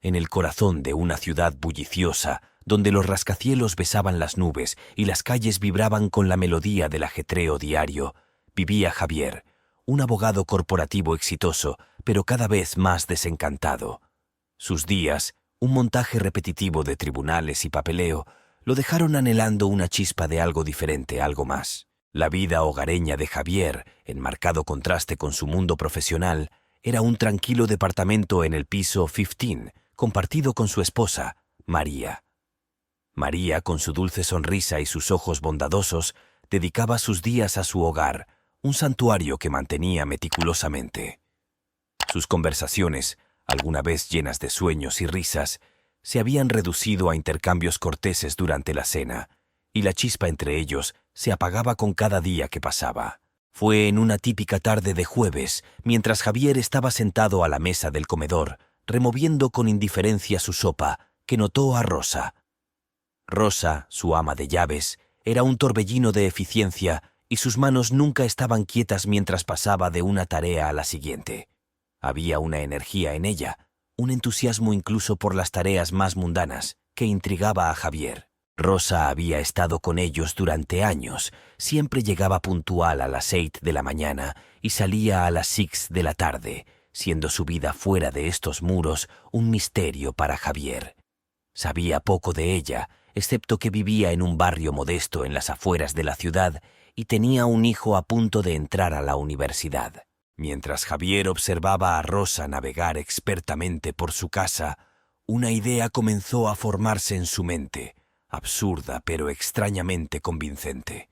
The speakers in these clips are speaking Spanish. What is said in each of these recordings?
en el corazón de una ciudad bulliciosa, donde los rascacielos besaban las nubes y las calles vibraban con la melodía del ajetreo diario, vivía Javier, un abogado corporativo exitoso, pero cada vez más desencantado. Sus días, un montaje repetitivo de tribunales y papeleo, lo dejaron anhelando una chispa de algo diferente, algo más. La vida hogareña de Javier, en marcado contraste con su mundo profesional, era un tranquilo departamento en el piso 15, compartido con su esposa, María. María, con su dulce sonrisa y sus ojos bondadosos, dedicaba sus días a su hogar, un santuario que mantenía meticulosamente. Sus conversaciones, alguna vez llenas de sueños y risas, se habían reducido a intercambios corteses durante la cena, y la chispa entre ellos se apagaba con cada día que pasaba. Fue en una típica tarde de jueves, mientras Javier estaba sentado a la mesa del comedor, removiendo con indiferencia su sopa, que notó a Rosa. Rosa, su ama de llaves, era un torbellino de eficiencia y sus manos nunca estaban quietas mientras pasaba de una tarea a la siguiente. Había una energía en ella, un entusiasmo incluso por las tareas más mundanas, que intrigaba a Javier. Rosa había estado con ellos durante años, siempre llegaba puntual a las 8 de la mañana y salía a las 6 de la tarde, siendo su vida fuera de estos muros un misterio para Javier. Sabía poco de ella, excepto que vivía en un barrio modesto en las afueras de la ciudad y tenía un hijo a punto de entrar a la universidad. Mientras Javier observaba a Rosa navegar expertamente por su casa, una idea comenzó a formarse en su mente, absurda pero extrañamente convincente.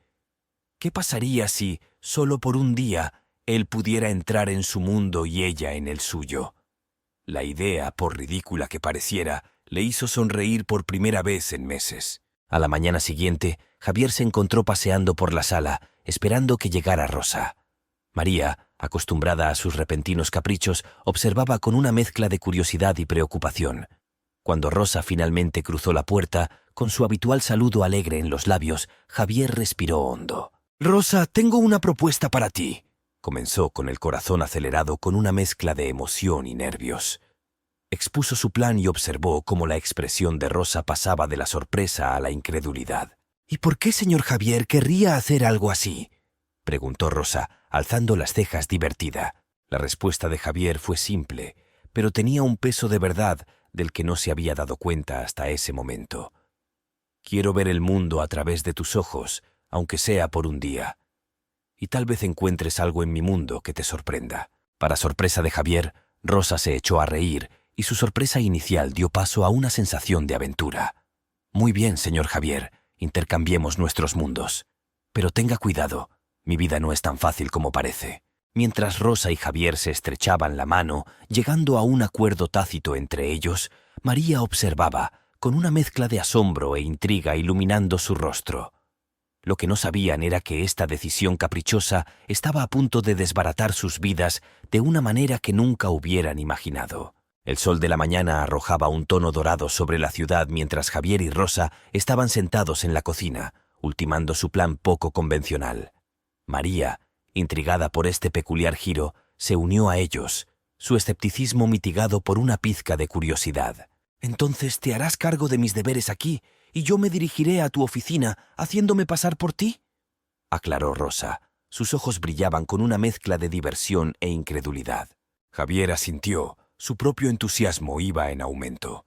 ¿Qué pasaría si, solo por un día, él pudiera entrar en su mundo y ella en el suyo? La idea, por ridícula que pareciera, le hizo sonreír por primera vez en meses. A la mañana siguiente, Javier se encontró paseando por la sala, esperando que llegara Rosa. María, acostumbrada a sus repentinos caprichos, observaba con una mezcla de curiosidad y preocupación. Cuando Rosa finalmente cruzó la puerta, con su habitual saludo alegre en los labios, Javier respiró hondo. «Rosa, tengo una propuesta para ti», comenzó con el corazón acelerado con una mezcla de emoción y nervios. Expuso su plan y observó cómo la expresión de Rosa pasaba de la sorpresa a la incredulidad. «¿Y por qué señor Javier querría hacer algo así?», preguntó Rosa, alzando las cejas divertida. La respuesta de Javier fue simple, pero tenía un peso de verdad del que no se había dado cuenta hasta ese momento. «Quiero ver el mundo a través de tus ojos, aunque sea por un día. Y tal vez encuentres algo en mi mundo que te sorprenda». Para sorpresa de Javier, Rosa se echó a reír y su sorpresa inicial dio paso a una sensación de aventura. «Muy bien, señor Javier, intercambiemos nuestros mundos. Pero tenga cuidado, mi vida no es tan fácil como parece». Mientras Rosa y Javier se estrechaban la mano, llegando a un acuerdo tácito entre ellos, María observaba, con una mezcla de asombro e intriga iluminando su rostro. Lo que no sabían era que esta decisión caprichosa estaba a punto de desbaratar sus vidas de una manera que nunca hubieran imaginado. El sol de la mañana arrojaba un tono dorado sobre la ciudad mientras Javier y Rosa estaban sentados en la cocina, ultimando su plan poco convencional. María, intrigada por este peculiar giro, se unió a ellos, su escepticismo mitigado por una pizca de curiosidad. «Entonces te harás cargo de mis deberes aquí, y yo me dirigiré a tu oficina, haciéndome pasar por ti», aclaró Rosa. Sus ojos brillaban con una mezcla de diversión e incredulidad. Javier asintió, su propio entusiasmo iba en aumento.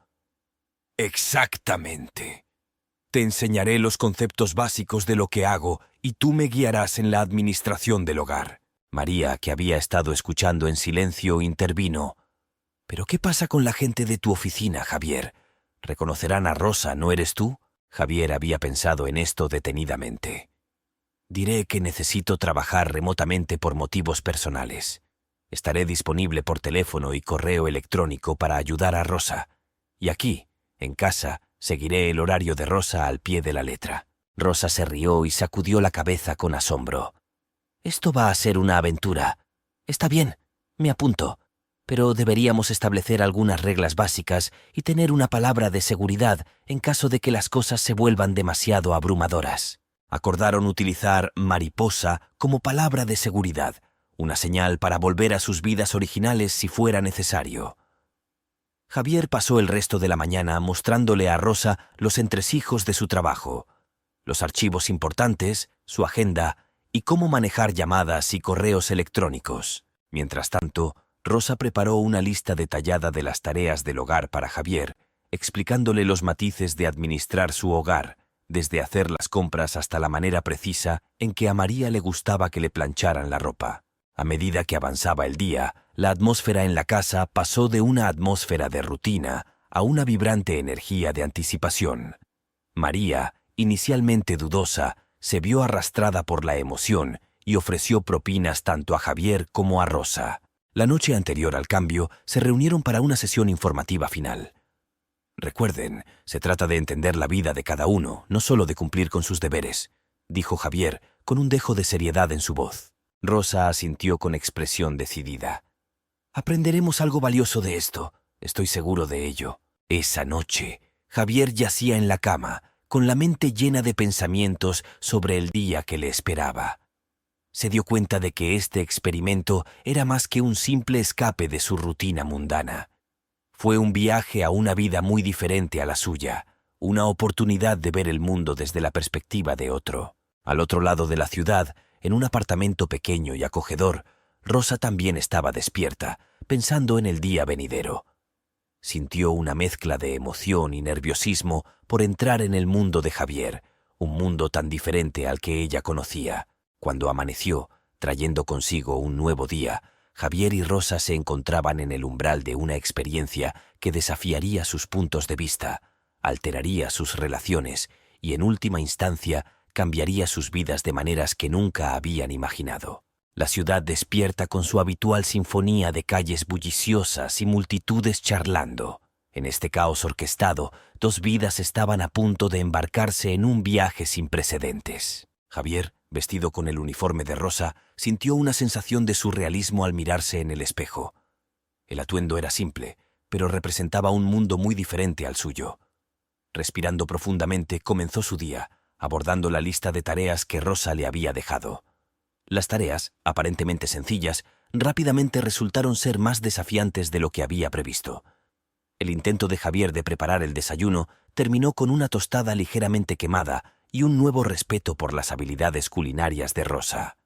«Exactamente. Te enseñaré los conceptos básicos de lo que hago y tú me guiarás en la administración del hogar». María, que había estado escuchando en silencio, intervino. «¿Pero qué pasa con la gente de tu oficina, Javier? ¿Reconocerán a Rosa, no eres tú?». Javier había pensado en esto detenidamente. «Diré que necesito trabajar remotamente por motivos personales. Estaré disponible por teléfono y correo electrónico para ayudar a Rosa. Y aquí, en casa, seguiré el horario de Rosa al pie de la letra». Rosa se rió y sacudió la cabeza con asombro. «Esto va a ser una aventura. Está bien, me apunto. Pero deberíamos establecer algunas reglas básicas y tener una palabra de seguridad en caso de que las cosas se vuelvan demasiado abrumadoras». Acordaron utilizar mariposa como palabra de seguridad, una señal para volver a sus vidas originales si fuera necesario. Javier pasó el resto de la mañana mostrándole a Rosa los entresijos de su trabajo, los archivos importantes, su agenda y cómo manejar llamadas y correos electrónicos. Mientras tanto, Rosa preparó una lista detallada de las tareas del hogar para Javier, explicándole los matices de administrar su hogar, desde hacer las compras hasta la manera precisa en que a María le gustaba que le plancharan la ropa. A medida que avanzaba el día, la atmósfera en la casa pasó de una atmósfera de rutina a una vibrante energía de anticipación. María, inicialmente dudosa, se vio arrastrada por la emoción y ofreció propinas tanto a Javier como a Rosa. La noche anterior al cambio, se reunieron para una sesión informativa final. «Recuerden, se trata de entender la vida de cada uno, no solo de cumplir con sus deberes», dijo Javier, con un dejo de seriedad en su voz. Rosa asintió con expresión decidida. «Aprenderemos algo valioso de esto, estoy seguro de ello». Esa noche, Javier yacía en la cama, con la mente llena de pensamientos sobre el día que le esperaba. Se dio cuenta de que este experimento era más que un simple escape de su rutina mundana. Fue un viaje a una vida muy diferente a la suya, una oportunidad de ver el mundo desde la perspectiva de otro. Al otro lado de la ciudad, en un apartamento pequeño y acogedor, Rosa también estaba despierta, pensando en el día venidero. Sintió una mezcla de emoción y nerviosismo por entrar en el mundo de Javier, un mundo tan diferente al que ella conocía. Cuando amaneció, trayendo consigo un nuevo día, Javier y Rosa se encontraban en el umbral de una experiencia que desafiaría sus puntos de vista, alteraría sus relaciones y, en última instancia, cambiaría sus vidas de maneras que nunca habían imaginado. La ciudad despierta con su habitual sinfonía de calles bulliciosas y multitudes charlando. En este caos orquestado, dos vidas estaban a punto de embarcarse en un viaje sin precedentes. Javier, vestido con el uniforme de Rosa, sintió una sensación de surrealismo al mirarse en el espejo. El atuendo era simple, pero representaba un mundo muy diferente al suyo. Respirando profundamente, comenzó su día, abordando la lista de tareas que Rosa le había dejado. Las tareas, aparentemente sencillas, rápidamente resultaron ser más desafiantes de lo que había previsto. El intento de Javier de preparar el desayuno terminó con una tostada ligeramente quemada y un nuevo respeto por las habilidades culinarias de Rosa.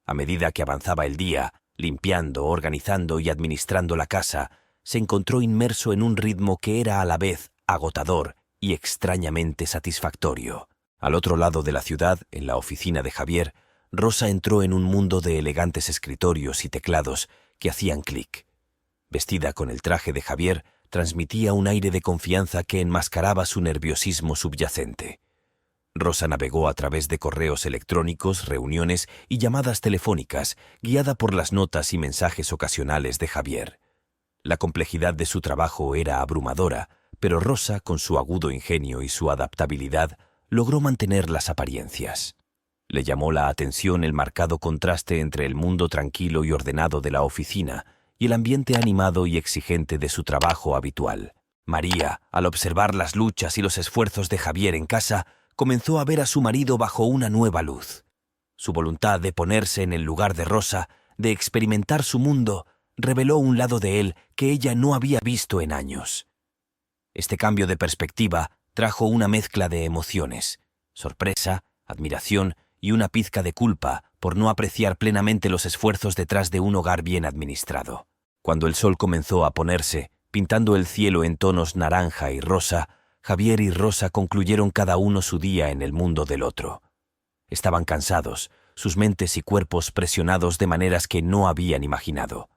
A medida que avanzaba el día, limpiando, organizando y administrando la casa, se encontró inmerso en un ritmo que era a la vez agotador y extrañamente satisfactorio. Al otro lado de la ciudad, en la oficina de Javier, Rosa entró en un mundo de elegantes escritorios y teclados que hacían clic. Vestida con el traje de Javier, transmitía un aire de confianza que enmascaraba su nerviosismo subyacente. Rosa navegó a través de correos electrónicos, reuniones y llamadas telefónicas, guiada por las notas y mensajes ocasionales de Javier. La complejidad de su trabajo era abrumadora, pero Rosa, con su agudo ingenio y su adaptabilidad, logró mantener las apariencias. Le llamó la atención el marcado contraste entre el mundo tranquilo y ordenado de la oficina y el ambiente animado y exigente de su trabajo habitual. María, al observar las luchas y los esfuerzos de Javier en casa, comenzó a ver a su marido bajo una nueva luz. Su voluntad de ponerse en el lugar de Rosa, de experimentar su mundo, reveló un lado de él que ella no había visto en años. Este cambio de perspectiva trajo una mezcla de emociones: sorpresa, admiración y una pizca de culpa por no apreciar plenamente los esfuerzos detrás de un hogar bien administrado. Cuando el sol comenzó a ponerse, pintando el cielo en tonos naranja y rosa, Javier y Rosa concluyeron cada uno su día en el mundo del otro. Estaban cansados, sus mentes y cuerpos presionados de maneras que no habían imaginado.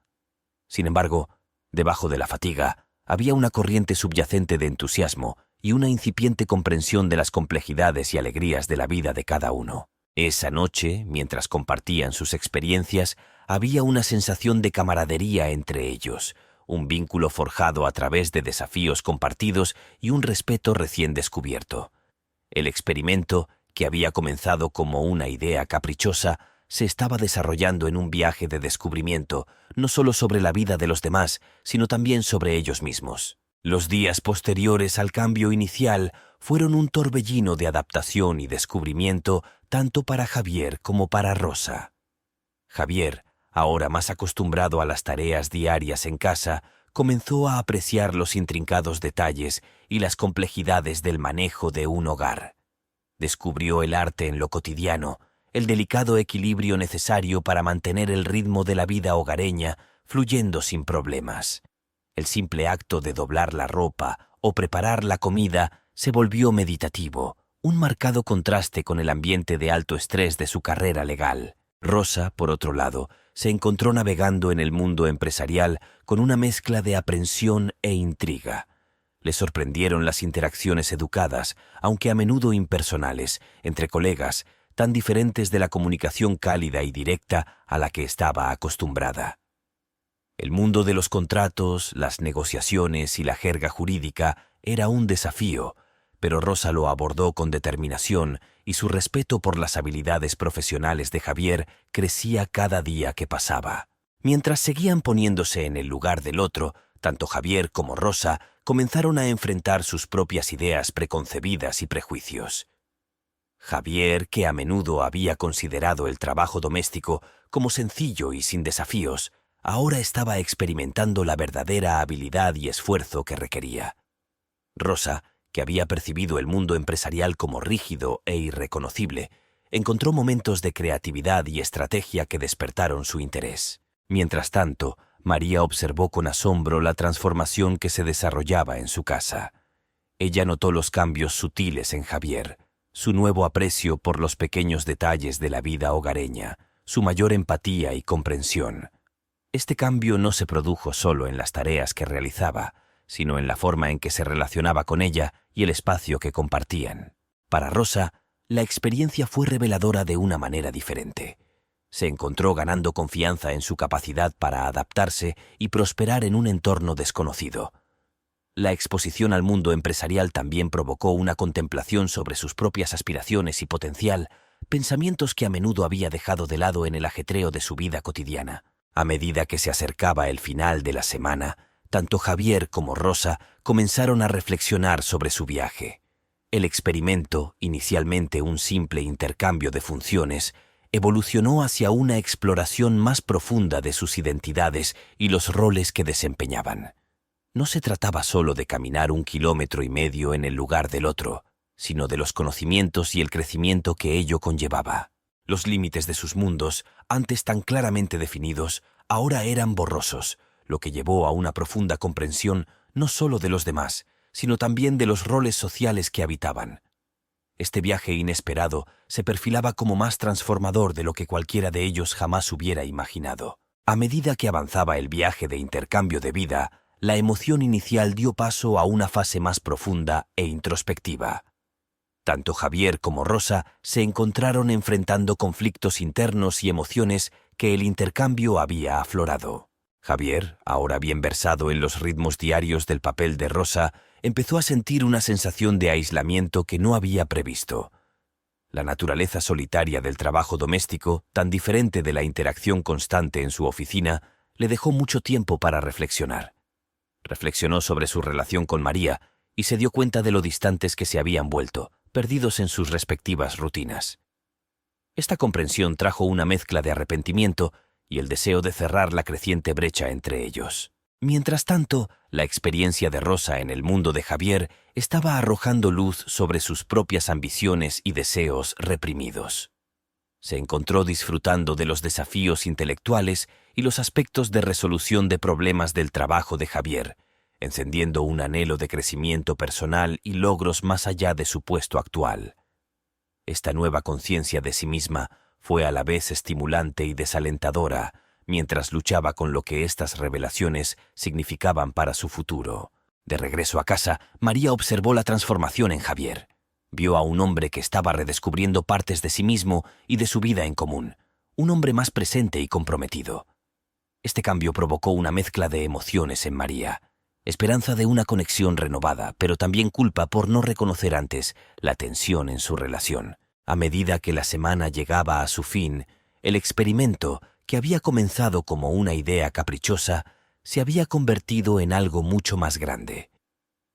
Sin embargo, debajo de la fatiga, había una corriente subyacente de entusiasmo y una incipiente comprensión de las complejidades y alegrías de la vida de cada uno. Esa noche, mientras compartían sus experiencias, había una sensación de camaradería entre ellos, un vínculo forjado a través de desafíos compartidos y un respeto recién descubierto. El experimento, que había comenzado como una idea caprichosa, se estaba desarrollando en un viaje de descubrimiento, no solo sobre la vida de los demás, sino también sobre ellos mismos. Los días posteriores al cambio inicial fueron un torbellino de adaptación y descubrimiento tanto para Javier como para Rosa. Javier, ahora más acostumbrado a las tareas diarias en casa, comenzó a apreciar los intrincados detalles y las complejidades del manejo de un hogar. Descubrió el arte en lo cotidiano, el delicado equilibrio necesario para mantener el ritmo de la vida hogareña fluyendo sin problemas. El simple acto de doblar la ropa o preparar la comida se volvió meditativo, un marcado contraste con el ambiente de alto estrés de su carrera legal. Rosa, por otro lado, se encontró navegando en el mundo empresarial con una mezcla de aprensión e intriga. Le sorprendieron las interacciones educadas, aunque a menudo impersonales, entre colegas, tan diferentes de la comunicación cálida y directa a la que estaba acostumbrada. El mundo de los contratos, las negociaciones y la jerga jurídica era un desafío, pero Rosa lo abordó con determinación y su respeto por las habilidades profesionales de Javier crecía cada día que pasaba. Mientras seguían poniéndose en el lugar del otro, tanto Javier como Rosa comenzaron a enfrentar sus propias ideas preconcebidas y prejuicios. Javier, que a menudo había considerado el trabajo doméstico como sencillo y sin desafíos, ahora estaba experimentando la verdadera habilidad y esfuerzo que requería. Rosa, que había percibido el mundo empresarial como rígido e irreconocible, encontró momentos de creatividad y estrategia que despertaron su interés. Mientras tanto, María observó con asombro la transformación que se desarrollaba en su casa. Ella notó los cambios sutiles en Javier, su nuevo aprecio por los pequeños detalles de la vida hogareña, su mayor empatía y comprensión. Este cambio no se produjo solo en las tareas que realizaba, sino en la forma en que se relacionaba con ella y el espacio que compartían. Para Rosa, la experiencia fue reveladora de una manera diferente. Se encontró ganando confianza en su capacidad para adaptarse y prosperar en un entorno desconocido. La exposición al mundo empresarial también provocó una contemplación sobre sus propias aspiraciones y potencial, pensamientos que a menudo había dejado de lado en el ajetreo de su vida cotidiana. A medida que se acercaba el final de la semana, tanto Javier como Rosa comenzaron a reflexionar sobre su viaje. El experimento, inicialmente un simple intercambio de funciones, evolucionó hacia una exploración más profunda de sus identidades y los roles que desempeñaban. No se trataba solo de caminar 1,5 kilómetros en el lugar del otro, sino de los conocimientos y el crecimiento que ello conllevaba. Los límites de sus mundos, antes tan claramente definidos, ahora eran borrosos, lo que llevó a una profunda comprensión no solo de los demás, sino también de los roles sociales que habitaban. Este viaje inesperado se perfilaba como más transformador de lo que cualquiera de ellos jamás hubiera imaginado. A medida que avanzaba el viaje de intercambio de vida, la emoción inicial dio paso a una fase más profunda e introspectiva. Tanto Javier como Rosa se encontraron enfrentando conflictos internos y emociones que el intercambio había aflorado. Javier, ahora bien versado en los ritmos diarios del papel de Rosa, empezó a sentir una sensación de aislamiento que no había previsto. La naturaleza solitaria del trabajo doméstico, tan diferente de la interacción constante en su oficina, le dejó mucho tiempo para reflexionar. Reflexionó sobre su relación con María y se dio cuenta de lo distantes que se habían vuelto, perdidos en sus respectivas rutinas. Esta comprensión trajo una mezcla de arrepentimiento y el deseo de cerrar la creciente brecha entre ellos. Mientras tanto, la experiencia de Rosa en el mundo de Javier estaba arrojando luz sobre sus propias ambiciones y deseos reprimidos. Se encontró disfrutando de los desafíos intelectuales y los aspectos de resolución de problemas del trabajo de Javier, encendiendo un anhelo de crecimiento personal y logros más allá de su puesto actual. Esta nueva conciencia de sí misma fue a la vez estimulante y desalentadora, mientras luchaba con lo que estas revelaciones significaban para su futuro. De regreso a casa, María observó la transformación en Javier. Vio a un hombre que estaba redescubriendo partes de sí mismo y de su vida en común, un hombre más presente y comprometido. Este cambio provocó una mezcla de emociones en María, esperanza de una conexión renovada, pero también culpa por no reconocer antes la tensión en su relación. A medida que la semana llegaba a su fin, el experimento, que había comenzado como una idea caprichosa, se había convertido en algo mucho más grande.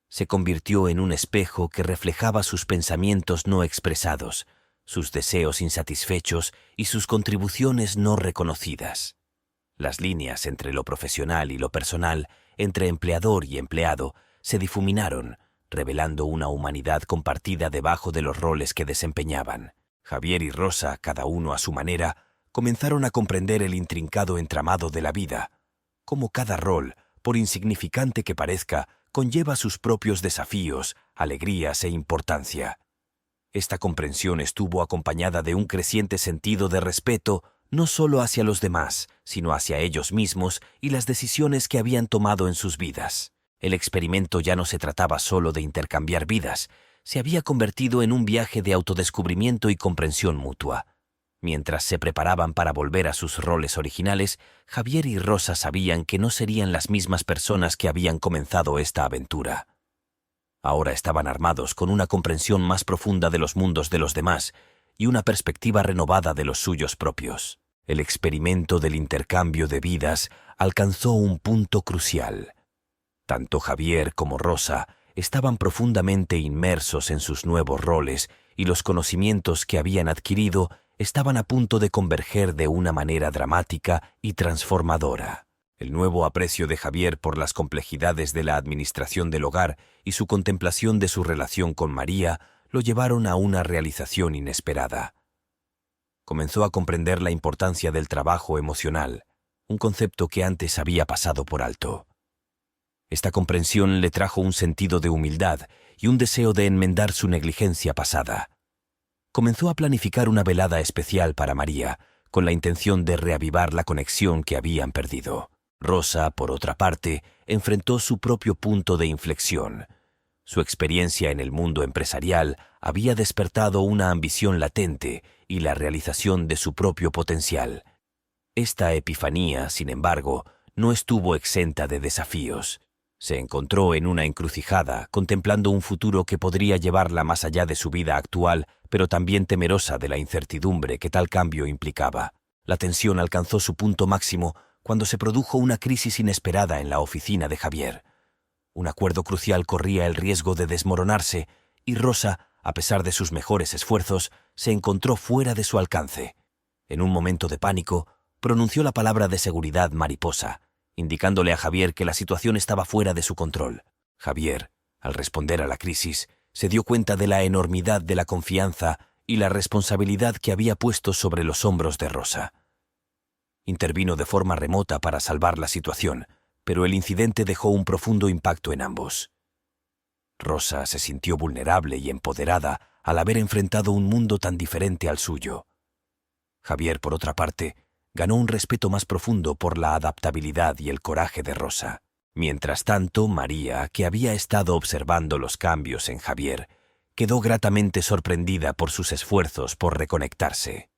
Se convirtió en un espejo que reflejaba sus pensamientos no expresados, sus deseos insatisfechos y sus contribuciones no reconocidas. Las líneas entre lo profesional y lo personal entre empleador y empleado se difuminaron, revelando una humanidad compartida debajo de los roles que desempeñaban. Javier y Rosa, cada uno a su manera, comenzaron a comprender el intrincado entramado de la vida, cómo cada rol, por insignificante que parezca, conlleva sus propios desafíos, alegrías e importancia. Esta comprensión estuvo acompañada de un creciente sentido de respeto, no solo hacia los demás, sino hacia ellos mismos y las decisiones que habían tomado en sus vidas. El experimento ya no se trataba solo de intercambiar vidas, se había convertido en un viaje de autodescubrimiento y comprensión mutua. Mientras se preparaban para volver a sus roles originales, Javier y Rosa sabían que no serían las mismas personas que habían comenzado esta aventura. Ahora estaban armados con una comprensión más profunda de los mundos de los demás y una perspectiva renovada de los suyos propios. El experimento del intercambio de vidas alcanzó un punto crucial. Tanto Javier como Rosa estaban profundamente inmersos en sus nuevos roles y los conocimientos que habían adquirido estaban a punto de converger de una manera dramática y transformadora. El nuevo aprecio de Javier por las complejidades de la administración del hogar y su contemplación de su relación con María lo llevaron a una realización inesperada. Comenzó a comprender la importancia del trabajo emocional, un concepto que antes había pasado por alto. Esta comprensión le trajo un sentido de humildad y un deseo de enmendar su negligencia pasada. Comenzó a planificar una velada especial para María, con la intención de reavivar la conexión que habían perdido. Rosa, por otra parte, enfrentó su propio punto de inflexión. Su experiencia en el mundo empresarial había despertado una ambición latente y la realización de su propio potencial. Esta epifanía, sin embargo, no estuvo exenta de desafíos. Se encontró en una encrucijada, contemplando un futuro que podría llevarla más allá de su vida actual, pero también temerosa de la incertidumbre que tal cambio implicaba. La tensión alcanzó su punto máximo cuando se produjo una crisis inesperada en la oficina de Javier. Un acuerdo crucial corría el riesgo de desmoronarse, y Rosa, a pesar de sus mejores esfuerzos, se encontró fuera de su alcance. En un momento de pánico, pronunció la palabra de seguridad mariposa, indicándole a Javier que la situación estaba fuera de su control. Javier, al responder a la crisis, se dio cuenta de la enormidad de la confianza y la responsabilidad que había puesto sobre los hombros de Rosa. Intervino de forma remota para salvar la situación, pero el incidente dejó un profundo impacto en ambos. Rosa se sintió vulnerable y empoderada al haber enfrentado un mundo tan diferente al suyo. Javier, por otra parte, ganó un respeto más profundo por la adaptabilidad y el coraje de Rosa. Mientras tanto, María, que había estado observando los cambios en Javier, quedó gratamente sorprendida por sus esfuerzos por reconectarse.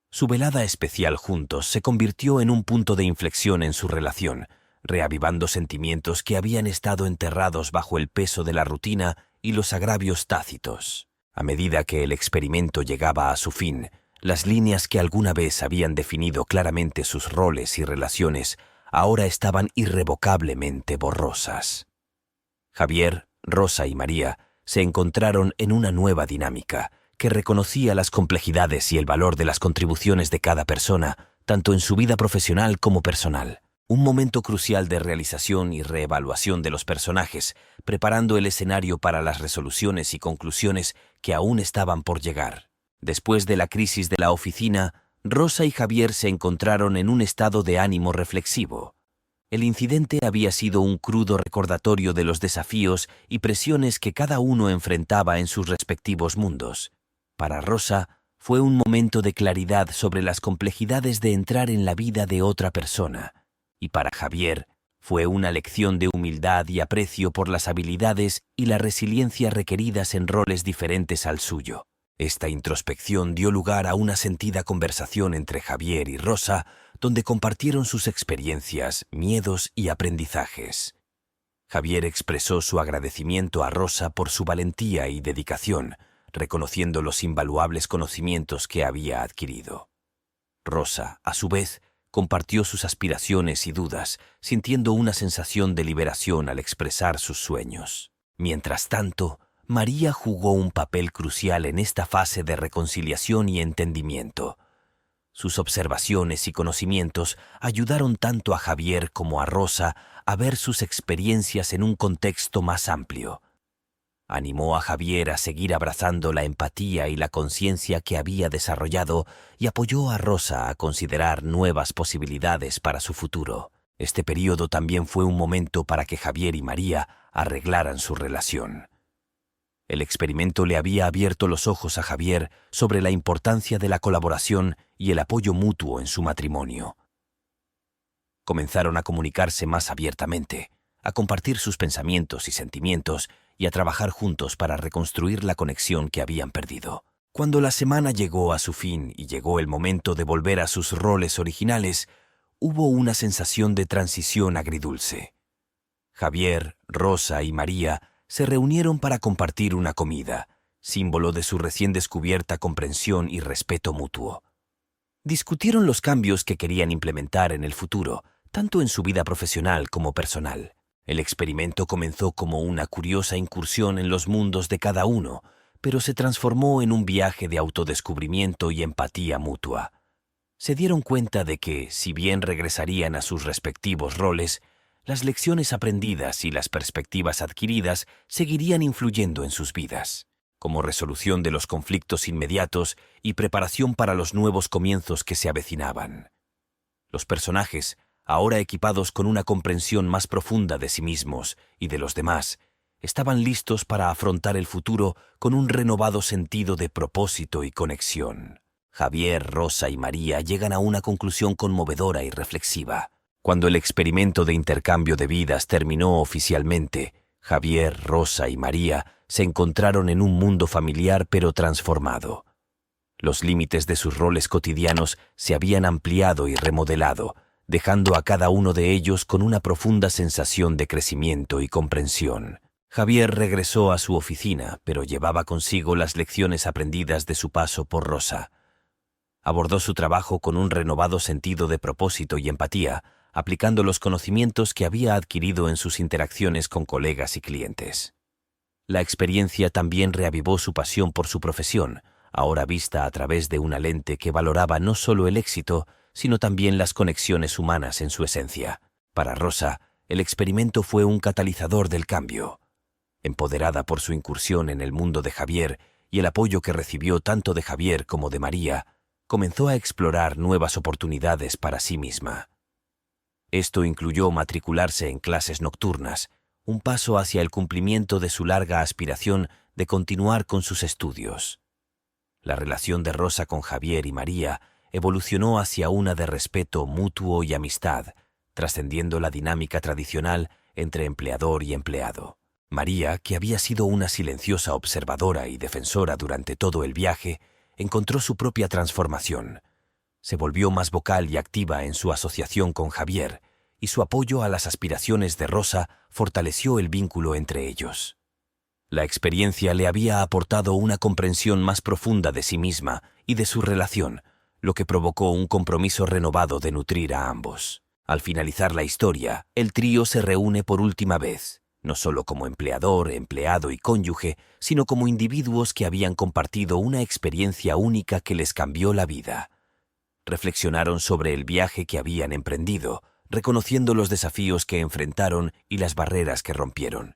Su velada especial juntos se convirtió en un punto de inflexión en su relación, reavivando sentimientos que habían estado enterrados bajo el peso de la rutina y los agravios tácitos. A medida que el experimento llegaba a su fin, las líneas que alguna vez habían definido claramente sus roles y relaciones ahora estaban irrevocablemente borrosas. Javier, Rosa y María se encontraron en una nueva dinámica que reconocía las complejidades y el valor de las contribuciones de cada persona, tanto en su vida profesional como personal. Un momento crucial de realización y reevaluación de los personajes, preparando el escenario para las resoluciones y conclusiones que aún estaban por llegar. Después de la crisis de la oficina, Rosa y Javier se encontraron en un estado de ánimo reflexivo. El incidente había sido un crudo recordatorio de los desafíos y presiones que cada uno enfrentaba en sus respectivos mundos. Para Rosa, fue un momento de claridad sobre las complejidades de entrar en la vida de otra persona, y para Javier, fue una lección de humildad y aprecio por las habilidades y la resiliencia requeridas en roles diferentes al suyo. Esta introspección dio lugar a una sentida conversación entre Javier y Rosa, donde compartieron sus experiencias, miedos y aprendizajes. Javier expresó su agradecimiento a Rosa por su valentía y dedicación, reconociendo los invaluables conocimientos que había adquirido. Rosa, a su vez, compartió sus aspiraciones y dudas, sintiendo una sensación de liberación al expresar sus sueños. Mientras tanto, María jugó un papel crucial en esta fase de reconciliación y entendimiento. Sus observaciones y conocimientos ayudaron tanto a Javier como a Rosa a ver sus experiencias en un contexto más amplio. Animó a Javier a seguir abrazando la empatía y la conciencia que había desarrollado y apoyó a Rosa a considerar nuevas posibilidades para su futuro. Este periodo también fue un momento para que Javier y María arreglaran su relación. El experimento le había abierto los ojos a Javier sobre la importancia de la colaboración y el apoyo mutuo en su matrimonio. Comenzaron a comunicarse más abiertamente, a compartir sus pensamientos y sentimientos y a trabajar juntos para reconstruir la conexión que habían perdido. Cuando la semana llegó a su fin y llegó el momento de volver a sus roles originales, hubo una sensación de transición agridulce. Javier, Rosa y María se reunieron para compartir una comida, símbolo de su recién descubierta comprensión y respeto mutuo. Discutieron los cambios que querían implementar en el futuro, tanto en su vida profesional como personal. El experimento comenzó como una curiosa incursión en los mundos de cada uno, pero se transformó en un viaje de autodescubrimiento y empatía mutua. Se dieron cuenta de que, si bien regresarían a sus respectivos roles, las lecciones aprendidas y las perspectivas adquiridas seguirían influyendo en sus vidas, como resolución de los conflictos inmediatos y preparación para los nuevos comienzos que se avecinaban. Los personajes, ahora equipados con una comprensión más profunda de sí mismos y de los demás, estaban listos para afrontar el futuro con un renovado sentido de propósito y conexión. Javier, Rosa y María llegan a una conclusión conmovedora y reflexiva. Cuando el experimento de intercambio de vidas terminó oficialmente, Javier, Rosa y María se encontraron en un mundo familiar pero transformado. Los límites de sus roles cotidianos se habían ampliado y remodelado, dejando a cada uno de ellos con una profunda sensación de crecimiento y comprensión. Javier regresó a su oficina, pero llevaba consigo las lecciones aprendidas de su paso por Rosa. Abordó su trabajo con un renovado sentido de propósito y empatía, aplicando los conocimientos que había adquirido en sus interacciones con colegas y clientes. La experiencia también reavivó su pasión por su profesión, ahora vista a través de una lente que valoraba no solo el éxito, sino también las conexiones humanas en su esencia. Para Rosa, el experimento fue un catalizador del cambio. Empoderada por su incursión en el mundo de Javier y el apoyo que recibió tanto de Javier como de María, comenzó a explorar nuevas oportunidades para sí misma. Esto incluyó matricularse en clases nocturnas, un paso hacia el cumplimiento de su larga aspiración de continuar con sus estudios. La relación de Rosa con Javier y María evolucionó hacia una de respeto mutuo y amistad, trascendiendo la dinámica tradicional entre empleador y empleado. María, que había sido una silenciosa observadora y defensora durante todo el viaje, encontró su propia transformación. Se volvió más vocal y activa en su asociación con Javier, y su apoyo a las aspiraciones de Rosa fortaleció el vínculo entre ellos. La experiencia le había aportado una comprensión más profunda de sí misma y de su relación, lo que provocó un compromiso renovado de nutrir a ambos. Al finalizar la historia, el trío se reúne por última vez, no solo como empleador, empleado y cónyuge, sino como individuos que habían compartido una experiencia única que les cambió la vida. Reflexionaron sobre el viaje que habían emprendido, reconociendo los desafíos que enfrentaron y las barreras que rompieron.